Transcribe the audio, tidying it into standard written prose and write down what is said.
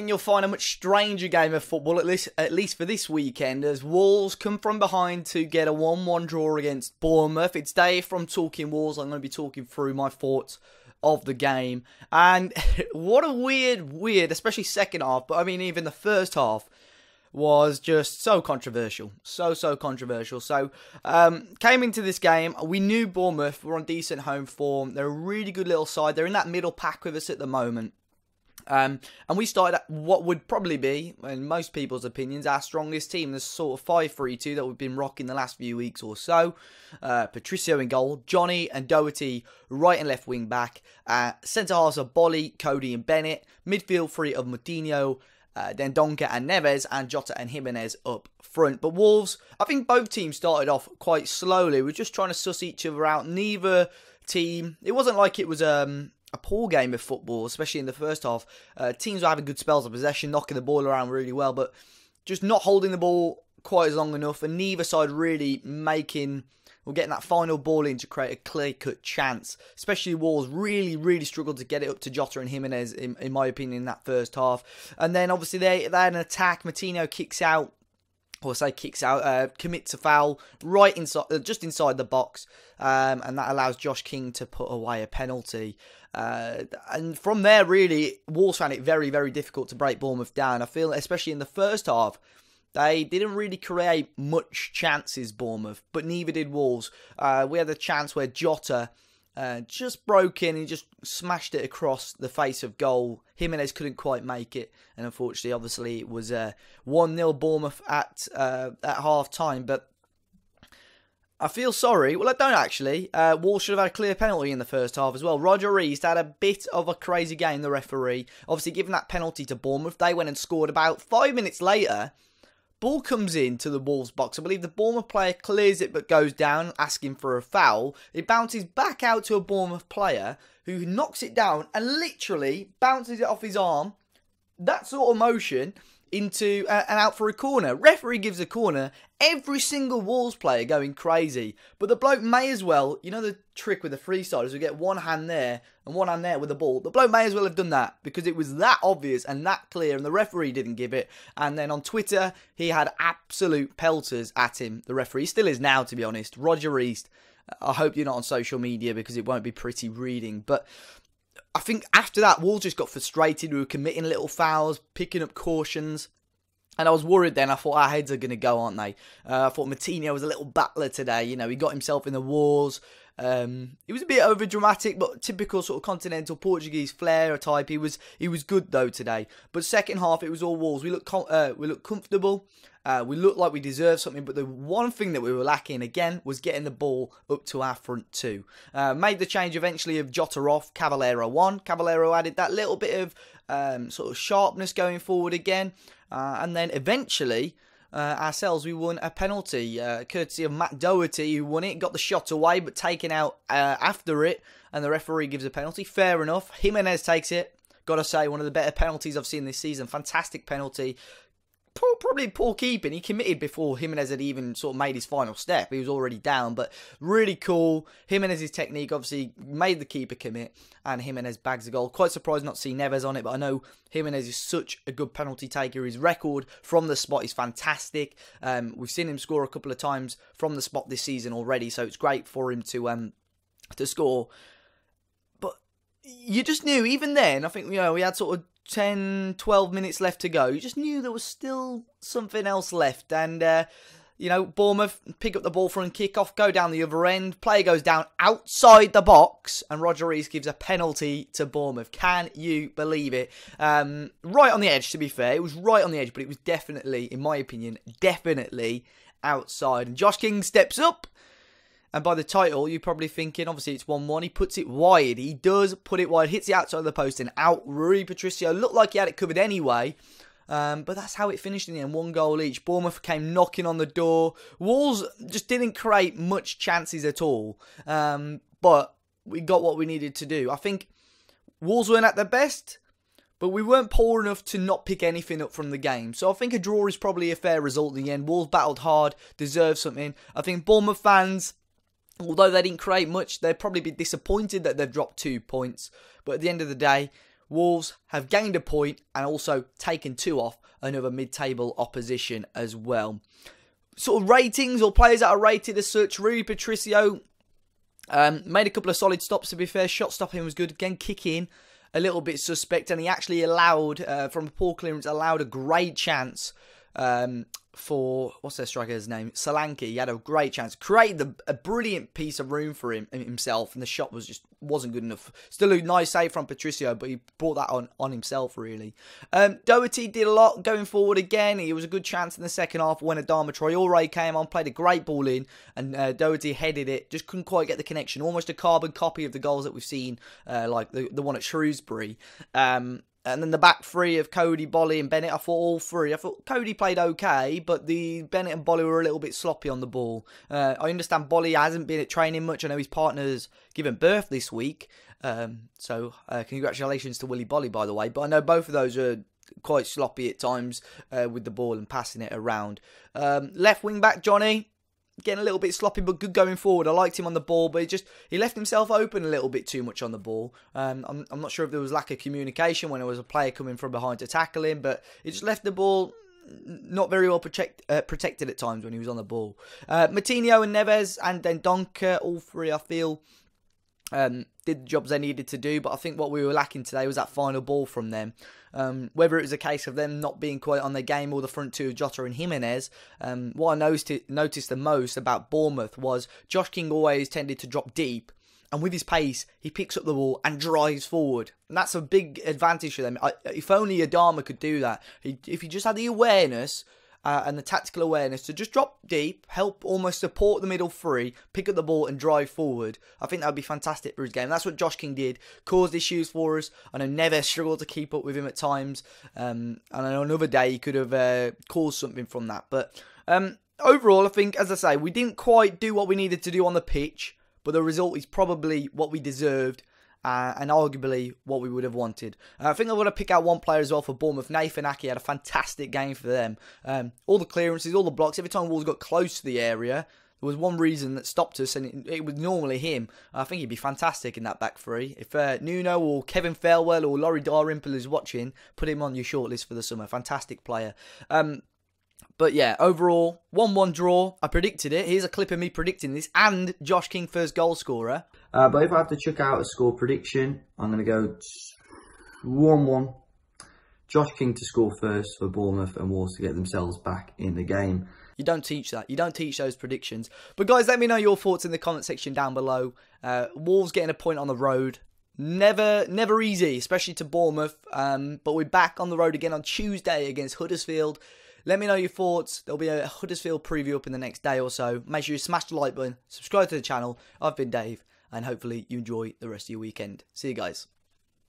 think you'll find a much stranger game of football, at least for this weekend, as Wolves come from behind to get a 1-1 draw against Bournemouth. It's Dave from Talking Wolves. I'm going to be talking through my thoughts of the game. And what a weird, especially second half, but I mean even the first half was just so controversial. So controversial. So, came into this game, we knew Bournemouth were on decent home form. They're a really good little side. They're in that middle pack with us at the moment. And we started at what would probably be, in most people's opinions, our strongest team. This sort of 5-3-2 that we've been rocking the last few weeks or so. Patricio in goal, Johnny and Doherty right and left wing back. Centre halves of Bolly, Cody and Bennett. Midfield three of Moutinho, Dendoncker and Neves, and Jota and Jimenez up front. But Wolves, I think both teams started off quite slowly. We're just trying to suss each other out. Neither team, it wasn't like it was a poor game of football, especially in the first half. Teams were having good spells of possession, knocking the ball around really well, but just not holding the ball quite as long enough, and neither side really getting that final ball in to create a clear-cut chance. Especially Wolves really struggled to get it up to Jota and Jimenez, in my opinion, in that first half. And then obviously they had an attack. Moutinho commits a foul right inside, just inside the box, and that allows Josh King to put away a penalty. And from there, really, Wolves found it very difficult to break Bournemouth down. I feel, especially in the first half, they didn't really create much chances, Bournemouth, but neither did Wolves. We had a chance where Jota just broke in and just smashed it across the face of goal. Jimenez couldn't quite make it, and unfortunately, obviously, it was 1-0 Bournemouth at half-time, but I feel sorry. Well, I don't actually. Wolves should have had a clear penalty in the first half as well. Roger Rees had a bit of a crazy game, the referee. Obviously, giving that penalty to Bournemouth, they went and scored about 5 minutes later. Ball comes into the Wolves box. I believe the Bournemouth player clears it but goes down, asking for a foul. It bounces back out to a Bournemouth player who knocks it down and literally bounces it off his arm. That sort of motion into and out for a corner. Referee gives a corner. Every single Wolves player going crazy. But the bloke may as well, you know the trick with the freestylers, we get one hand there and one hand there with the ball. The bloke may as well have done that because it was that obvious and that clear and the referee didn't give it. And then on Twitter, he had absolute pelters at him. The referee still is now, to be honest. Roger East. I hope you're not on social media because it won't be pretty reading. But I think after that, Wolves just got frustrated. We were committing little fouls, picking up cautions. And I was worried then. I thought our heads are going to go, aren't they? I thought Moutinho was a little battler today. You know, he got himself in the wars. He was a bit over dramatic, but typical sort of continental Portuguese flair type. He was good though today. But second half, it was all Wolves. We looked comfortable. We looked like we deserved something. But the one thing that we were lacking again was getting the ball up to our front two. Made the change eventually of Jota off, Caballero on. Caballero added that little bit of sort of sharpness going forward again. And then eventually, ourselves, we won a penalty, courtesy of Matt Doherty, who won it, got the shot away, but taken out after it, and the referee gives a penalty. Fair enough. Jimenez takes it. Got to say, one of the better penalties I've seen this season. Fantastic penalty. Probably poor keeping. He committed before Jimenez had even sort of made his final step. He was already down, but really cool. Jimenez's technique obviously made the keeper commit, and Jimenez bags the goal. Quite surprised not to see Neves on it, but I know Jimenez is such a good penalty taker. His record from the spot is fantastic. We've seen him score a couple of times from the spot this season already, so it's great for him to score. But you just knew, even then, I think, you know, we had sort of 10, 12 minutes left to go. You just knew there was still something else left. And, you know, Bournemouth pick up the ball for a kick-off, go down the other end. Player goes down outside the box, and Roger Rees gives a penalty to Bournemouth. Can you believe it? Right on the edge, to be fair. It was right on the edge, but it was definitely, in my opinion, definitely outside. And Josh King steps up. And by the title, you're probably thinking, obviously it's 1-1. He puts it wide. He does put it wide. Hits the outside of the post and out. Rui Patricio looked like he had it covered anyway. But that's how it finished in the end. 1 goal each. Bournemouth came knocking on the door. Wolves just didn't create much chances at all. But we got what we needed to do. I think Wolves weren't at their best, but we weren't poor enough to not pick anything up from the game. So I think a draw is probably a fair result in the end. Wolves battled hard, deserved something. I think Bournemouth fans, although they didn't create much, they'd probably be disappointed that they've dropped 2 points. But at the end of the day, Wolves have gained a point and also taken 2 off another mid-table opposition as well. Sort of ratings or players that are rated as such. Rui Patricio made a couple of solid stops, to be fair. Shot stopping was good. Again, kicking a little bit suspect. And he actually allowed, from a poor clearance, allowed a great chance for, what's their striker's name? Solanke. He had a great chance. Created a brilliant piece of room for himself. And the shot wasn't good enough. Still a nice save from Patricio, but he brought that on himself, really. Doherty did a lot going forward again. It was a good chance in the second half when Adama Traore came on, played a great ball in, and Doherty headed it. Just couldn't quite get the connection. Almost a carbon copy of the goals that we've seen, like the one at Shrewsbury. And then the back three of Cody, Bolly and Bennett, I thought all three. I thought Cody played okay, but the Bennett and Bolly were a little bit sloppy on the ball. I understand Bolly hasn't been at training much. I know his partner's given birth this week. So congratulations to Willy Bolly, by the way. But I know both of those are quite sloppy at times with the ball and passing it around. Left wing back, Johnny. Getting a little bit sloppy, but good going forward. I liked him on the ball, but he left himself open a little bit too much on the ball. I'm not sure if there was lack of communication when there was a player coming from behind to tackle him, but he just left the ball not very well protected at times when he was on the ball. Matinho and Neves and then Donker, all three, I feel, did the jobs they needed to do, but I think what we were lacking today was that final ball from them. Whether it was a case of them not being quite on their game or the front two, Jota and Jimenez, what I noticed the most about Bournemouth was Josh King always tended to drop deep, and with his pace, he picks up the ball and drives forward. And that's a big advantage for them. If only Adama could do that. If he just had the awareness and the tactical awareness to just drop deep, help almost support the middle three, pick up the ball and drive forward, I think that would be fantastic for his game. That's what Josh King did. Caused issues for us. I know Neves struggled to keep up with him at times. And I know another day he could have caused something from that. But overall, I think, as I say, we didn't quite do what we needed to do on the pitch, but the result is probably what we deserved. And arguably what we would have wanted. I think I'm going to pick out one player as well for Bournemouth. Nathan Ake had a fantastic game for them. All the clearances, all the blocks, every time Wolves got close to the area, there was one reason that stopped us, and it was normally him. I think he'd be fantastic in that back three. If Nuno or Kevin Farewell or Laurie Dalrymple is watching, put him on your shortlist for the summer. Fantastic player. But yeah, overall, 1-1 draw. I predicted it. Here's a clip of me predicting this. And Josh King, first goal scorer. But if I have to chuck out a score prediction, I'm going to go 1-1. Josh King to score first for Bournemouth and Wolves to get themselves back in the game. You don't teach that. You don't teach those predictions. But guys, let me know your thoughts in the comment section down below. Wolves getting a point on the road. Never easy, especially to Bournemouth. But we're back on the road again on Tuesday against Huddersfield. Let me know your thoughts. There'll be a Huddersfield preview up in the next day or so. Make sure you smash the like button, subscribe to the channel. I've been Dave, and hopefully you enjoy the rest of your weekend. See you guys.